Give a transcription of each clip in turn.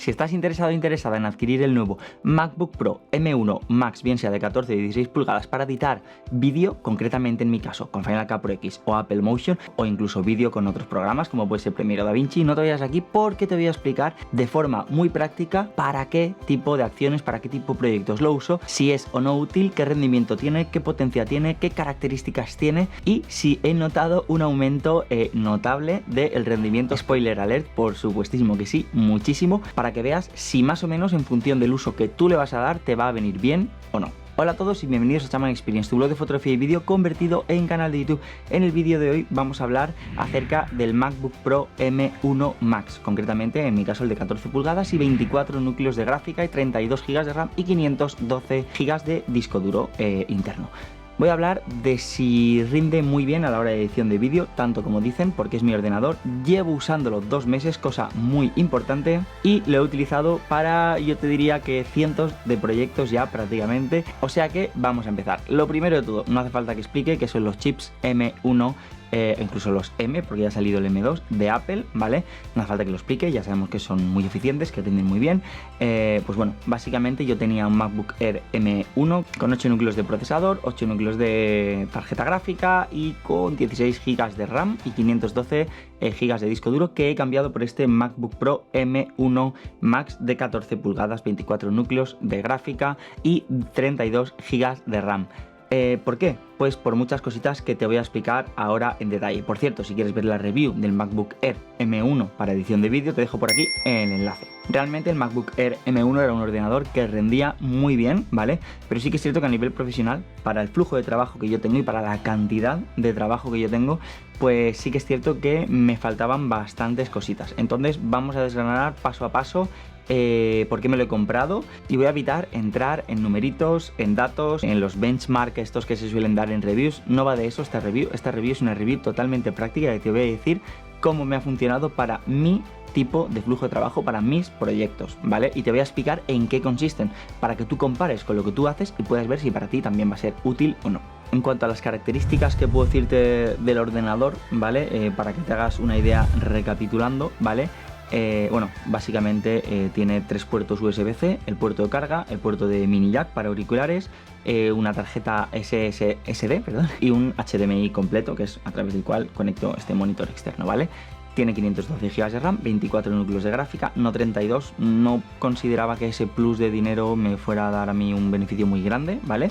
Si estás interesado o interesada en adquirir el nuevo MacBook Pro M1 Max, bien sea de 14 o 16 pulgadas, para editar vídeo, concretamente en mi caso con Final Cut Pro X o Apple Motion, o incluso vídeo con otros programas como puede ser Premiere o DaVinci, no te vayas aquí porque te voy a explicar de forma muy práctica para qué tipo de acciones, para qué tipo de proyectos lo uso, si es o no útil, qué rendimiento tiene, qué potencia tiene, qué características tiene y si he notado un aumento notable del rendimiento. Spoiler alert, por supuestísimo que sí, muchísimo, para que veas si más o menos en función del uso que tú le vas a dar te va a venir bien o no. Hola a todos y bienvenidos a Shaman Experience, tu blog de fotografía y vídeo convertido en canal de YouTube. En el vídeo de hoy vamos a hablar acerca del MacBook Pro M1 Max, concretamente en mi caso el de 14 pulgadas y 24 núcleos de gráfica y 32 GB de RAM y 512 GB de disco duro interno. Voy a hablar de si rinde muy bien a la hora de edición de vídeo, tanto como dicen, porque es mi ordenador. Llevo usándolo 2 meses, cosa muy importante, y lo he utilizado para, yo te diría que cientos de proyectos ya prácticamente. O sea que vamos a empezar. Lo primero de todo, no hace falta que explique que son los chips M1, incluso los M, porque ya ha salido el M2 de Apple, ¿vale? No hace falta que lo explique, ya sabemos que son muy eficientes, que rinden muy bien. Pues bueno, básicamente yo tenía un MacBook Air M1 con 8 núcleos de procesador, 8 núcleos de tarjeta gráfica y con 16 GB de RAM y 512 GB de disco duro, que he cambiado por este MacBook Pro M1 Max de 14 pulgadas, 24 núcleos de gráfica y 32 GB de RAM. ¿Por qué? Pues por muchas cositas que te voy a explicar ahora en detalle. Por cierto, si quieres ver la review del MacBook Air M1 para edición de vídeo, te dejo por aquí el enlace. Realmente el MacBook Air M1 era un ordenador que rendía muy bien, ¿vale? Pero sí que es cierto que a nivel profesional, para el flujo de trabajo que yo tengo y para la cantidad de trabajo que yo tengo, pues sí que es cierto que me faltaban bastantes cositas. Entonces vamos a desgranar paso a paso por qué me lo he comprado y voy a evitar entrar en numeritos, en datos, en los benchmark estos que se suelen dar en reviews. No va de eso esta review. Esta review es una review totalmente práctica y te voy a decir cómo me ha funcionado para mi tipo de flujo de trabajo, para mis proyectos, ¿vale? Y te voy a explicar en qué consisten para que tú compares con lo que tú haces y puedas ver si para ti también va a ser útil o no. En cuanto a las características que puedo decirte del ordenador, ¿vale? Para que te hagas una idea recapitulando, ¿vale? Bueno, básicamente tiene 3 puertos USB-C, el puerto de carga, el puerto de mini jack para auriculares, una tarjeta SSD, perdón, y un HDMI completo, que es a través del cual conecto este monitor externo, ¿vale? Tiene 512 GB de RAM, 24 núcleos de gráfica, no 32, no consideraba que ese plus de dinero me fuera a dar a mí un beneficio muy grande, ¿vale?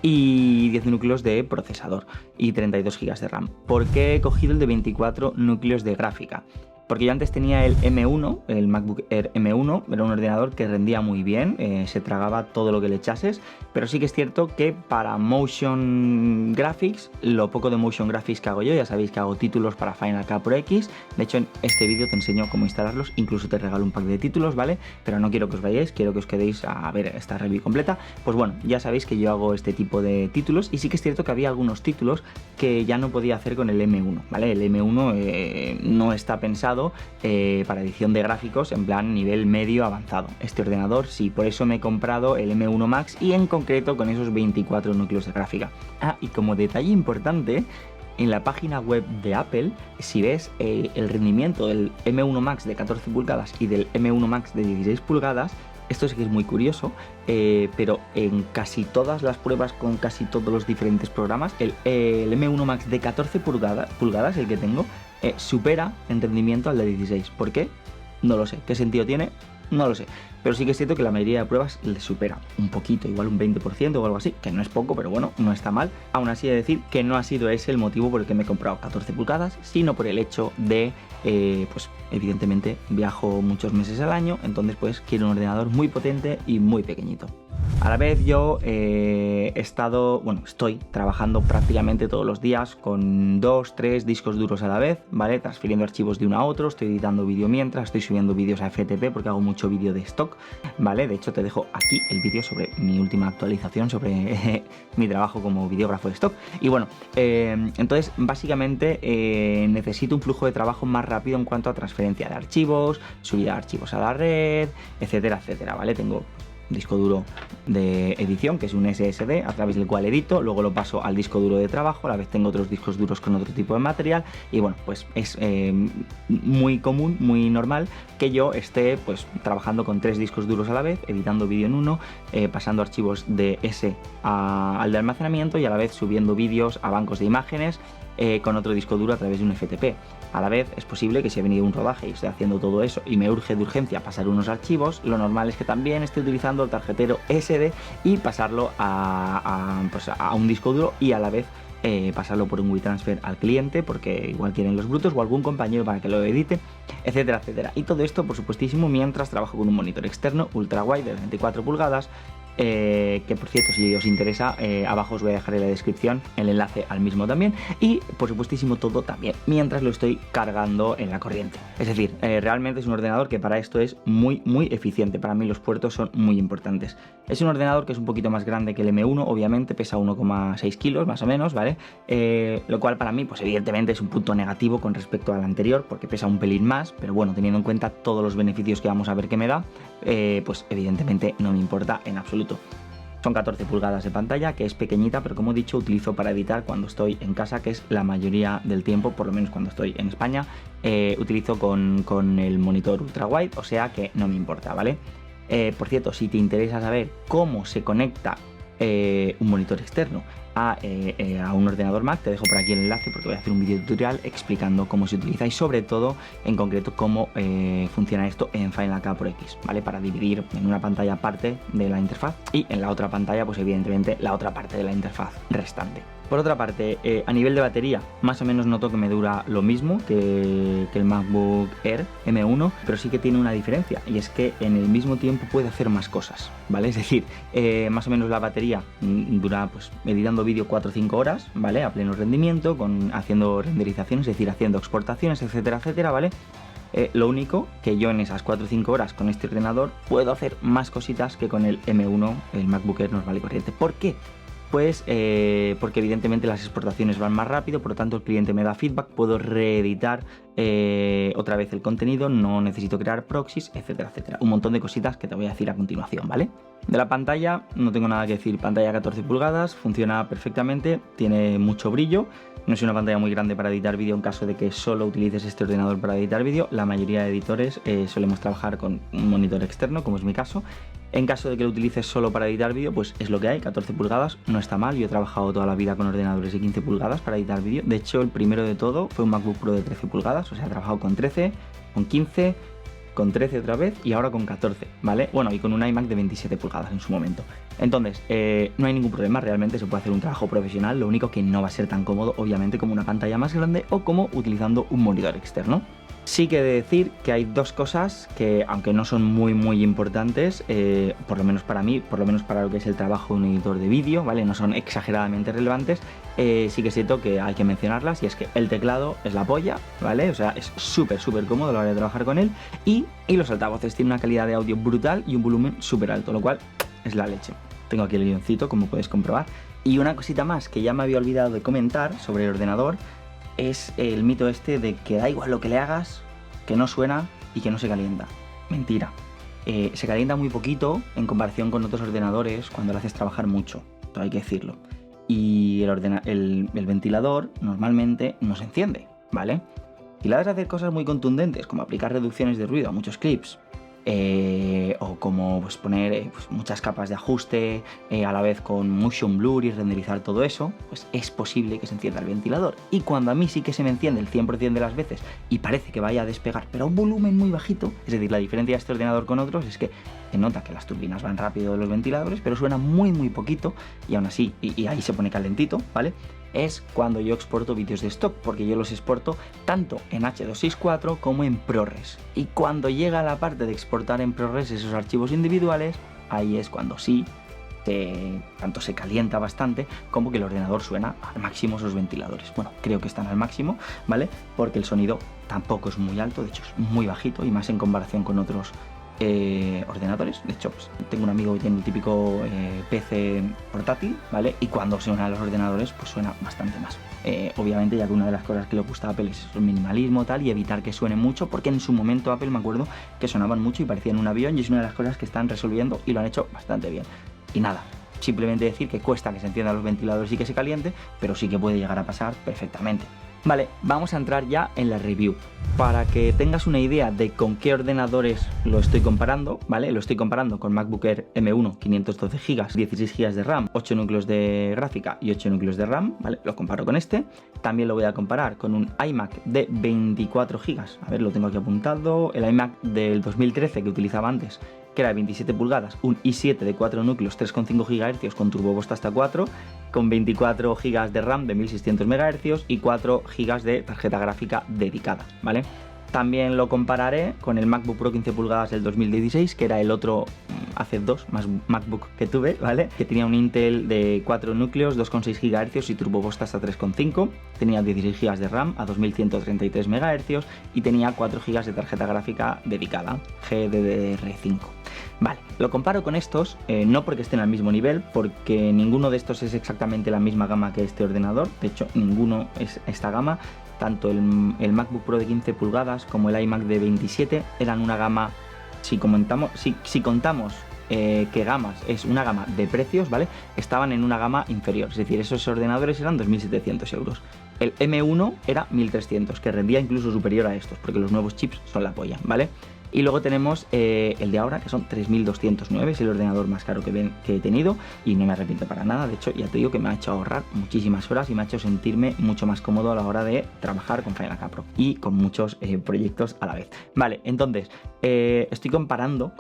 Y 10 núcleos de procesador y 32 GB de RAM. ¿Por qué he cogido el de 24 núcleos de gráfica? Porque yo antes tenía el M1, el MacBook Air M1, era un ordenador que rendía muy bien, se tragaba todo lo que le echases, pero sí que es cierto que para Motion Graphics, lo poco de Motion Graphics que hago yo, ya sabéis que hago títulos para Final Cut Pro X, de hecho en este vídeo te enseño cómo instalarlos, incluso te regalo un pack de títulos, ¿vale? Pero no quiero que os vayáis, quiero que os quedéis a ver esta review completa. Pues bueno, ya sabéis que yo hago este tipo de títulos y sí que es cierto que había algunos títulos que ya no podía hacer con el M1, ¿vale? El M1 no está pensado para edición de gráficos en plan nivel medio avanzado. Este ordenador sí, por eso me he comprado el M1 Max y en concreto con esos 24 núcleos de gráfica. Ah, y como detalle importante, en la página web de Apple, si ves el rendimiento del M1 Max de 14 pulgadas y del M1 Max de 16 pulgadas, esto sí que es muy curioso, pero en casi todas las pruebas con casi todos los diferentes programas, el M1 Max de 14 pulgadas, el que tengo, supera en rendimiento al de 16. ¿Por qué? No lo sé. ¿Qué sentido tiene? No lo sé. Pero sí que es cierto que la mayoría de pruebas le supera un poquito, igual un 20% o algo así, que no es poco, pero bueno, no está mal. Aún así he de decir que no ha sido ese el motivo por el que me he comprado 14 pulgadas, sino por el hecho de, pues evidentemente viajo muchos meses al año, entonces pues quiero un ordenador muy potente y muy pequeñito. A la vez yo estoy trabajando prácticamente todos los días con 2-3 discos duros a la vez, ¿vale? Transfiriendo archivos de uno a otro, estoy editando vídeo mientras, estoy subiendo vídeos a FTP porque hago mucho vídeo de stock, ¿vale? De hecho te dejo aquí el vídeo sobre mi última actualización sobre mi trabajo como videógrafo de stock. Y bueno, entonces básicamente necesito un flujo de trabajo más rápido en cuanto a transferencia de archivos, subida de archivos a la red, etcétera, etcétera, ¿vale? Tengo disco duro de edición, que es un SSD a través del cual edito, luego lo paso al disco duro de trabajo, a la vez tengo otros discos duros con otro tipo de material y bueno, pues es muy común, muy normal que yo esté pues trabajando con 3 discos duros a la vez, editando vídeo en uno, pasando archivos de ese al de almacenamiento y a la vez subiendo vídeos a bancos de imágenes con otro disco duro a través de un FTP. A la vez es posible que si he venido un rodaje y estoy haciendo todo eso y me urge de urgencia pasar unos archivos, lo normal es que también esté utilizando el tarjetero SD y pasarlo a un disco duro y a la vez pasarlo por un WeTransfer al cliente porque igual quieren los brutos o algún compañero para que lo edite, etcétera, etcétera. Y todo esto, por supuestísimo, mientras trabajo con un monitor externo ultra wide de 24 pulgadas, que por cierto, si os interesa, abajo os voy a dejar en la descripción el enlace al mismo también, y por supuestísimo todo también mientras lo estoy cargando en la corriente. Es decir, realmente es un ordenador que para esto es muy eficiente. Para mí los puertos son muy importantes. Es un ordenador que es un poquito más grande que el M1, obviamente pesa 1,6 kilos más o menos, ¿vale? Lo cual para mí pues evidentemente es un punto negativo con respecto al anterior porque pesa un pelín más, pero bueno, teniendo en cuenta todos los beneficios que vamos a ver que me da, pues evidentemente no me importa en absoluto. Son 14 pulgadas de pantalla, que es pequeñita, pero como he dicho, utilizo para editar cuando estoy en casa, que es la mayoría del tiempo, por lo menos cuando estoy en España, utilizo con el monitor ultra wide, o sea que no me importa, ¿vale? Por cierto, si te interesa saber cómo se conecta un monitor externo a un ordenador Mac, te dejo por aquí el enlace porque voy a hacer un vídeo tutorial explicando cómo se utiliza y sobre todo en concreto cómo funciona esto en Final Cut Pro X, ¿vale? Para dividir en una pantalla parte de la interfaz y en la otra pantalla pues evidentemente la otra parte de la interfaz restante. Por otra parte, a nivel de batería, más o menos noto que me dura lo mismo que el MacBook Air M1, pero sí que tiene una diferencia, y es que en el mismo tiempo puede hacer más cosas, ¿vale? Es decir, más o menos la batería dura, pues, editando vídeo 4 o 5 horas, ¿vale? A pleno rendimiento, haciendo renderizaciones, es decir, haciendo exportaciones, etcétera, etcétera, ¿vale? Lo único que yo en esas 4 o 5 horas con este ordenador puedo hacer más cositas que con el M1, el MacBook Air normal y corriente. ¿Por qué? Pues porque evidentemente las exportaciones van más rápido, por lo tanto el cliente me da feedback, puedo reeditar otra vez el contenido, no necesito crear proxies, etcétera, etcétera. Un montón de cositas que te voy a decir a continuación, ¿vale? De la pantalla no tengo nada que decir, pantalla 14 pulgadas, funciona perfectamente, tiene mucho brillo. No es una pantalla muy grande para editar vídeo en caso de que solo utilices este ordenador para editar vídeo. La mayoría de editores solemos trabajar con un monitor externo, como es mi caso. En caso de que lo utilices solo para editar vídeo, pues es lo que hay, 14 pulgadas, no está mal. Yo he trabajado toda la vida con ordenadores de 15 pulgadas para editar vídeo. De hecho, el primero de todo fue un MacBook Pro de 13 pulgadas, o sea, he trabajado con 13, con 15, con 13 otra vez y ahora con 14, ¿vale? Bueno, y con un iMac de 27 pulgadas en su momento. Entonces, no hay ningún problema, realmente se puede hacer un trabajo profesional, lo único que no va a ser tan cómodo, obviamente, como una pantalla más grande o como utilizando un monitor externo. Sí que he de decir que hay dos cosas que, aunque no son muy importantes, por lo menos para mí, por lo menos para lo que es el trabajo de un editor de vídeo, ¿vale? No son exageradamente relevantes, sí que es cierto que hay que mencionarlas, y es que el teclado es la polla, ¿vale? O sea, es súper cómodo a la hora de trabajar con él, y los altavoces tienen una calidad de audio brutal y un volumen súper alto, lo cual es la leche. Tengo aquí el guioncito, como podéis comprobar. Y una cosita más que ya me había olvidado de comentar sobre el ordenador es el mito este de que da igual lo que le hagas, que no suena y que no se calienta. Mentira. Se calienta muy poquito en comparación con otros ordenadores cuando lo haces trabajar mucho, todo hay que decirlo. Y el ventilador normalmente no se enciende, ¿vale? Si le das a hacer cosas muy contundentes, como aplicar reducciones de ruido a muchos clips, o como pues, poner pues, muchas capas de ajuste a la vez con motion blur y renderizar todo eso, pues es posible que se encienda el ventilador. Y cuando a mí sí que se me enciende el 100% de las veces y parece que vaya a despegar, pero a un volumen muy bajito, es decir, la diferencia de este ordenador con otros es que se nota que las turbinas van rápido de los ventiladores, pero suena muy poquito, y aún así, y ahí se pone calentito, ¿vale? Es cuando yo exporto vídeos de stock, porque yo los exporto tanto en H264 como en ProRes. Y cuando llega la parte de exportar en ProRes esos archivos individuales, ahí es cuando sí, tanto se calienta bastante como que el ordenador suena al máximo esos ventiladores. Bueno, creo que están al máximo, ¿vale? Porque el sonido tampoco es muy alto, de hecho es muy bajito, y más en comparación con otros ordenadores. De hecho, pues, tengo un amigo que tiene el típico PC portátil, ¿vale? Y cuando suenan los ordenadores, pues suena bastante más. Obviamente, ya que una de las cosas que le gusta a Apple es el minimalismo tal, y evitar que suene mucho, porque en su momento Apple, me acuerdo que sonaban mucho y parecían un avión, y es una de las cosas que están resolviendo y lo han hecho bastante bien. Y nada, simplemente decir que cuesta que se enciendan los ventiladores y que se caliente, pero sí que puede llegar a pasar perfectamente. Vale, vamos a entrar ya en la review. Para que tengas una idea de con qué ordenadores lo estoy comparando, ¿vale? Lo estoy comparando con MacBook Air M1, 512 GB, 16 GB de RAM, 8 núcleos de gráfica y 8 núcleos de RAM, ¿vale? Lo comparo con este. También lo voy a comparar con un iMac de 24 GB. A ver, lo tengo aquí apuntado. El iMac del 2013 que utilizaba antes, que era de 27 pulgadas, un i7 de 4 núcleos, 3,5 GHz con turbo boost hasta 4, con 24 GB de RAM de 1600 MHz y 4 GB de tarjeta gráfica dedicada, ¿vale? También lo compararé con el MacBook Pro 15 pulgadas del 2016, que era el otro hace dos más MacBook que tuve, ¿vale? Que tenía un Intel de 4 núcleos, 2,6 GHz y turbo boost hasta 3,5, tenía 16 GB de RAM a 2133 MHz y tenía 4 GB de tarjeta gráfica dedicada, GDDR5. Vale, lo comparo con estos, no porque estén al mismo nivel, porque ninguno de estos es exactamente la misma gama que este ordenador, de hecho ninguno es esta gama. Tanto el MacBook Pro de 15 pulgadas como el iMac de 27 eran una gama, si contamos que gamas es una gama de precios, ¿vale? Estaban en una gama inferior, es decir, esos ordenadores eran 2.700 euros. El M1 era 1.300, que rendía incluso superior a estos, porque los nuevos chips son la polla, ¿vale? Y luego tenemos el de ahora, que son 3.209, es el ordenador más caro que he tenido y no me arrepiento para nada. De hecho, ya te digo que me ha hecho ahorrar muchísimas horas y me ha hecho sentirme mucho más cómodo a la hora de trabajar con Final Cut Pro y con muchos proyectos a la vez. Vale, entonces, estoy comparando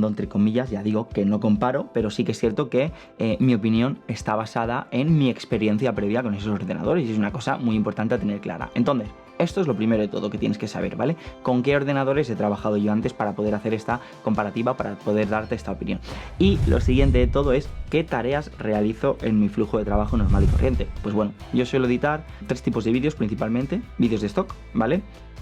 entre comillas, ya digo que no comparo, pero sí que es cierto que mi opinión está basada en mi experiencia previa con esos ordenadores y es una cosa muy importante a tener clara. Entonces, esto es lo primero de todo que tienes que saber, ¿vale? ¿Con qué ordenadores he trabajado yo antes para poder hacer esta comparativa, para poder darte esta opinión? Y lo siguiente de todo es qué tareas realizo en mi flujo de trabajo normal y corriente. Pues bueno, yo suelo editar 3 tipos de vídeos principalmente, vídeos de stock, ¿vale?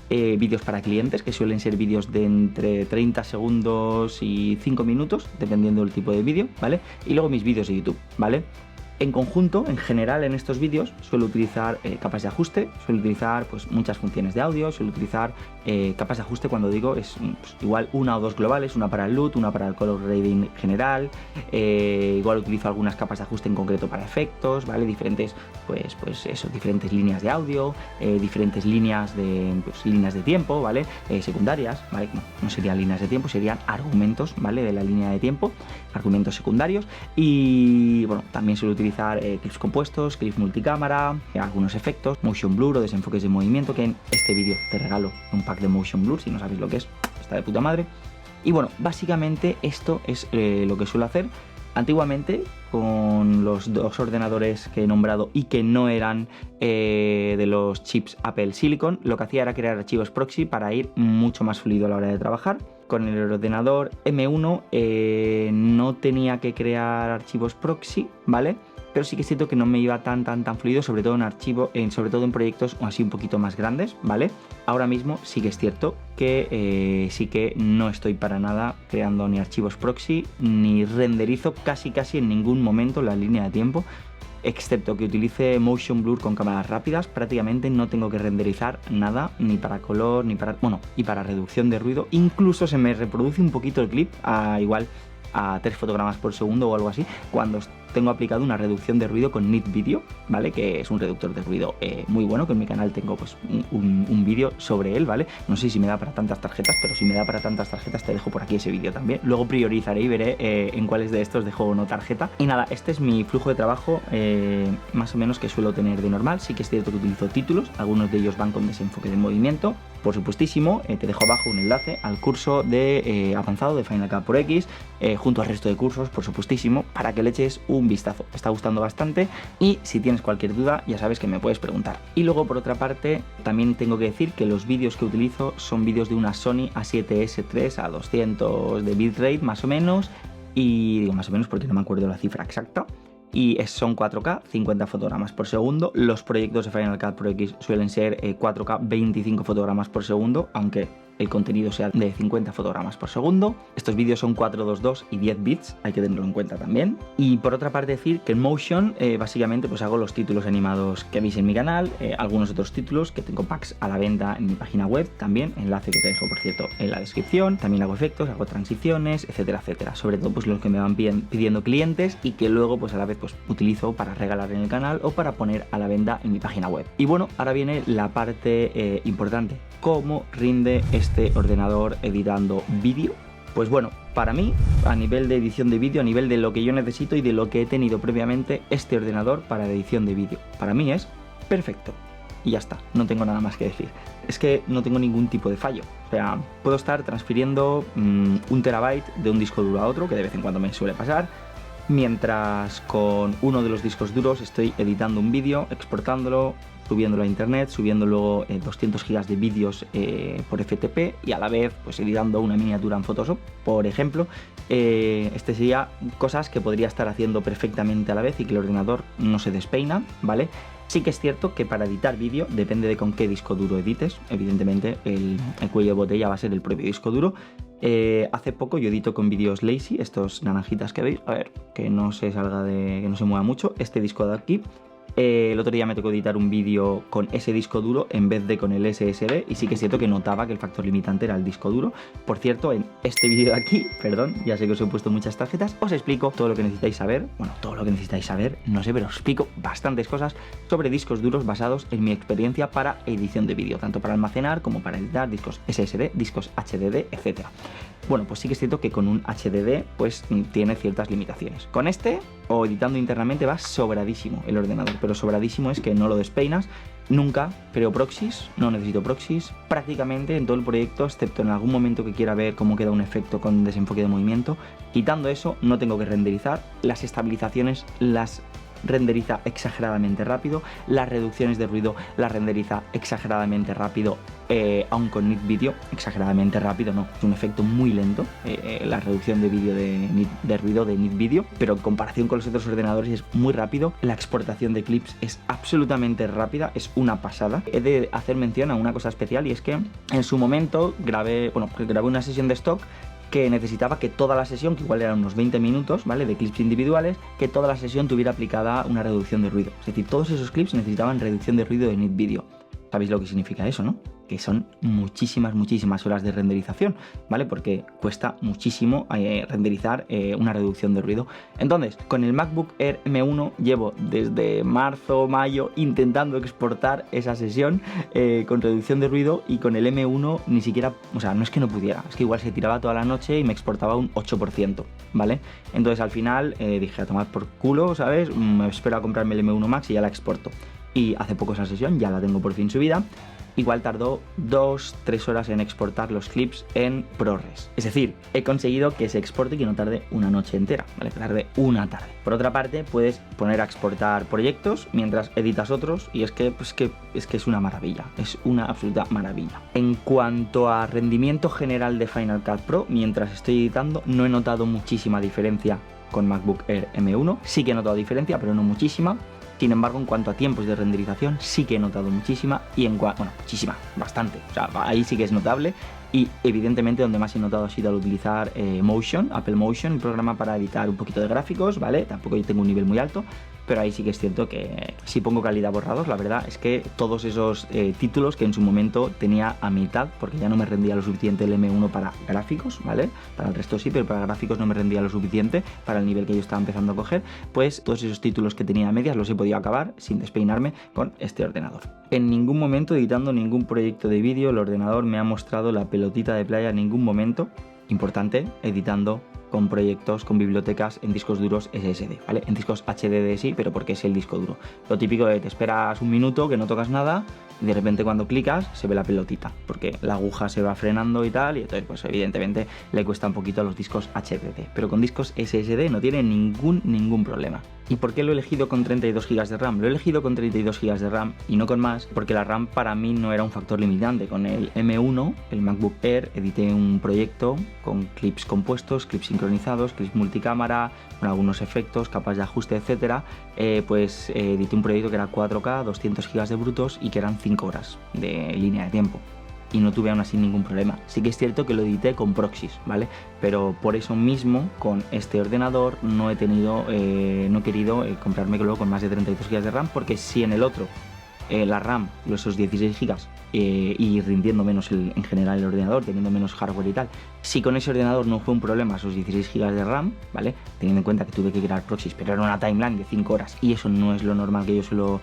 Vídeos para clientes, que suelen ser vídeos de entre 30 segundos y 5 minutos, dependiendo del tipo de vídeo, ¿vale? Y luego mis vídeos de YouTube, ¿vale? En conjunto, en general, en estos vídeos suelo utilizar capas de ajuste, suelo utilizar pues, muchas funciones de audio, suelo utilizar capas de ajuste, cuando digo es pues, igual una o dos globales, una para el LUT, una para el color grading general, igual utilizo algunas capas de ajuste en concreto para efectos, ¿vale? Diferentes, diferentes líneas de audio, diferentes líneas de tiempo, ¿vale? Secundarias, ¿vale? No serían líneas de tiempo, serían argumentos, ¿vale? De la línea de tiempo, argumentos secundarios y, bueno, también suelo utilizar clips compuestos, clips multicámara, algunos efectos, motion blur o desenfoques de movimiento, que en este vídeo te regalo un pack de motion blur, si no sabéis lo que es, está de puta madre. Y bueno, básicamente esto es lo que suelo hacer. Antiguamente, con los 2 ordenadores que he nombrado y que no eran de los chips Apple Silicon, lo que hacía era crear archivos proxy para ir mucho más fluido a la hora de trabajar. Con el ordenador M1 no tenía que crear archivos proxy, ¿vale? Pero sí que siento que no me iba tan fluido, sobre todo en proyectos así un poquito más grandes, ¿vale? Ahora mismo sí que es cierto que sí que no estoy para nada creando ni archivos proxy, ni renderizo casi en ningún momento la línea de tiempo, excepto que utilice motion blur con cámaras rápidas. Prácticamente no tengo que renderizar nada, ni para color, ni para... bueno, y para reducción de ruido. Incluso se me reproduce un poquito el clip igual a 3 fotogramas por segundo o algo así, cuando tengo aplicado una reducción de ruido con Nit Video, ¿vale? Que es un reductor de ruido muy bueno, que en mi canal tengo pues un vídeo sobre él, ¿vale? No sé si me da para tantas tarjetas, pero si me da para tantas tarjetas te dejo por aquí ese vídeo también. Luego priorizaré y veré en cuáles de estos dejo o no tarjeta. Y nada, este es mi flujo de trabajo más o menos que suelo tener de normal. Sí que es cierto que utilizo títulos, algunos de ellos van con desenfoque de movimiento. Por supuestísimo, te dejo abajo un enlace al curso de avanzado de Final Cut Pro X, junto al resto de cursos, por supuestísimo, para que le eches un vistazo. Me está gustando bastante y si tienes cualquier duda ya sabes que me puedes preguntar. Y luego, por otra parte, también tengo que decir que los vídeos que utilizo son vídeos de una Sony A7S III a 200 de bitrate más o menos, y digo más o menos porque no me acuerdo la cifra exacta. Y son 4K, 50 fotogramas por segundo. Los proyectos de Final Cut Pro X suelen ser 4K, 25 fotogramas por segundo, aunque el contenido sea de 50 fotogramas por segundo. Estos vídeos son 422 y 10 bits, hay que tenerlo en cuenta también. Y por otra parte decir que en Motion básicamente pues hago los títulos animados que veis en mi canal, algunos otros títulos que tengo packs a la venta en mi página web también, enlace que te dejo por cierto en la descripción. También hago efectos, hago transiciones, etcétera, etcétera. Sobre todo pues los que me van pidiendo clientes y que luego pues a la vez pues utilizo para regalar en el canal o para poner a la venta en mi página web. Y bueno, ahora viene la parte importante. ¿Cómo rinde este ordenador editando vídeo? Pues bueno, para mí, a nivel de edición de vídeo, a nivel de lo que yo necesito y de lo que he tenido previamente, este ordenador para la edición de vídeo, para mí es perfecto. Y ya está, no tengo nada más que decir. Es que no tengo ningún tipo de fallo. O sea, puedo estar transfiriendo 1 terabyte de un disco duro a otro, que de vez en cuando me suele pasar, mientras con uno de los discos duros estoy editando un vídeo, exportándolo, subiéndolo a internet, subiendo luego 200 gigas de vídeos por FTP y a la vez pues editando una miniatura en Photoshop, por ejemplo. Este sería cosas que podría estar haciendo perfectamente a la vez y que el ordenador no se despeina, ¿vale? Sí que es cierto que para editar vídeo depende de con qué disco duro edites. Evidentemente el cuello de botella va a ser el propio disco duro. Hace poco yo edito con vídeos lazy, estos naranjitas que veis, a ver, que no se salga de, que no se mueva mucho, este disco de aquí. El otro día me tocó editar un vídeo con ese disco duro en vez de con el SSD y sí que es cierto que notaba que el factor limitante era el disco duro. Por cierto, en este vídeo de aquí, perdón, ya sé que os he puesto muchas tarjetas, os explico todo lo que necesitáis saber. Bueno, todo lo que necesitáis saber, no sé, pero os explico bastantes cosas sobre discos duros basados en mi experiencia para edición de vídeo, tanto para almacenar como para editar discos SSD, discos HDD, etc. Bueno, pues sí que es cierto que con un HDD pues tiene ciertas limitaciones. Con este o editando internamente va sobradísimo el ordenador, pero sobradísimo es que no lo despeinas. Nunca creo proxies, no necesito proxies, prácticamente en todo el proyecto, excepto en algún momento que quiera ver cómo queda un efecto con desenfoque de movimiento. Quitando eso, no tengo que renderizar. Las estabilizaciones las renderiza exageradamente rápido, las reducciones de ruido las renderiza exageradamente rápido, aun con NitVideo, exageradamente rápido no, es un efecto muy lento, la reducción de vídeo de ruido de NitVideo, pero en comparación con los otros ordenadores es muy rápido. La exportación de clips es absolutamente rápida, es una pasada. He de hacer mención a una cosa especial y es que en su momento grabé una sesión de stock que necesitaba que toda la sesión, que igual eran unos 20 minutos, ¿vale?, de clips individuales, que toda la sesión tuviera aplicada una reducción de ruido. Es decir, todos esos clips necesitaban reducción de ruido de NitVideo. ¿Sabéis lo que significa eso, no? Que son muchísimas horas de renderización, ¿vale? Porque cuesta muchísimo renderizar una reducción de ruido. Entonces, con el MacBook Air M1 llevo desde marzo, mayo intentando exportar esa sesión con reducción de ruido, y con el M1 ni siquiera, o sea, no es que no pudiera, es que igual se tiraba toda la noche y me exportaba un 8%, ¿vale? Entonces al final dije, a tomar por culo, ¿sabes? Me espero a comprarme el M1 Max y ya la exporto. Y hace poco esa sesión ya la tengo por fin subida. Igual tardó 2-3 horas en exportar los clips en ProRes. Es decir, he conseguido que se exporte y que no tarde una noche entera, ¿vale? Que tarde una tarde. Por otra parte, puedes poner a exportar proyectos mientras editas otros y es que es una maravilla, es una absoluta maravilla. En cuanto a rendimiento general de Final Cut Pro, mientras estoy editando, no he notado muchísima diferencia con MacBook Air M1. Sí que he notado diferencia, pero no muchísima. Sin embargo, en cuanto a tiempos de renderización, sí que he notado muchísima muchísima, bastante. O sea, ahí sí que es notable. Y evidentemente donde más he notado ha sido al utilizar Motion, Apple Motion, el programa para editar un poquito de gráficos, ¿vale? Tampoco yo tengo un nivel muy alto, pero ahí sí que es cierto que si pongo calidad borrados, la verdad es que todos esos títulos que en su momento tenía a mitad, porque ya no me rendía lo suficiente el M1 para gráficos, ¿vale? Para el resto sí, pero para gráficos no me rendía lo suficiente para el nivel que yo estaba empezando a coger, pues todos esos títulos que tenía a medias los he podido acabar sin despeinarme con este ordenador. En ningún momento, editando ningún proyecto de vídeo, el ordenador me ha mostrado la pelotita de playa en ningún momento. Importante, editando con proyectos, con bibliotecas en discos duros SSD, ¿vale? En discos HDD sí, pero porque es el disco duro. Lo típico de te esperas un minuto, que no tocas nada, y de repente cuando clicas se ve la pelotita, porque la aguja se va frenando y tal, y entonces pues evidentemente le cuesta un poquito a los discos HDD. Pero con discos SSD no tiene ningún problema. ¿Y por qué lo he elegido con 32 GB de RAM? Lo he elegido con 32 GB de RAM y no con más, porque la RAM para mí no era un factor limitante. Con el M1, el MacBook Air, edité un proyecto con clips compuestos, clips sincronizados, clips multicámara, con algunos efectos, capas de ajuste, etcétera. Pues edité un proyecto que era 4K, 200 GB de brutos y que eran 5 horas de línea de tiempo. y no tuve aún así ningún problema. Sí que es cierto que lo edité con proxies, ¿vale? Pero por eso mismo, con este ordenador no he querido comprarme luego con más de 32 GB de RAM, porque si en el otro la RAM, esos 16 GB, y rindiendo menos en general el ordenador, teniendo menos hardware y tal, si con ese ordenador no fue un problema esos 16 GB de RAM, ¿vale? Teniendo en cuenta que tuve que crear proxies, pero era una timeline de 5 horas y eso no es lo normal que yo suelo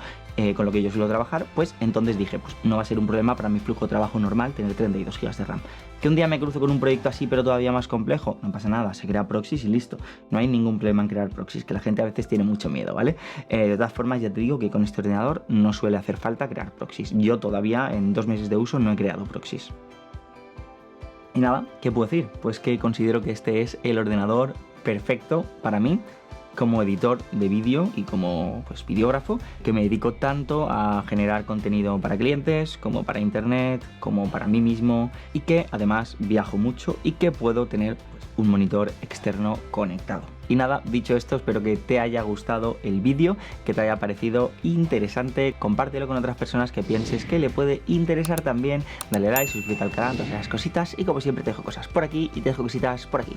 con lo que yo suelo trabajar, pues entonces dije, pues no va a ser un problema para mi flujo de trabajo normal tener 32 GB de RAM. Que un día me cruzo con un proyecto así pero todavía más complejo, no pasa nada, se crea proxies y listo. No hay ningún problema en crear proxies, que la gente a veces tiene mucho miedo, ¿vale? De todas formas, ya te digo que con este ordenador no suele hacer falta crear proxies. Yo todavía en 2 meses de uso no he creado proxies. Y nada, ¿qué puedo decir? Pues que considero que este es el ordenador perfecto para mí como editor de vídeo y como videógrafo, que me dedico tanto a generar contenido para clientes como para internet, como para mí mismo, y que además viajo mucho y que puedo tener un monitor externo conectado. Y nada, dicho esto, espero que te haya gustado el vídeo, que te haya parecido interesante, compártelo con otras personas que pienses que le puede interesar también, dale like, suscríbete al canal, todas esas cositas, y como siempre te dejo cosas por aquí y te dejo cositas por aquí.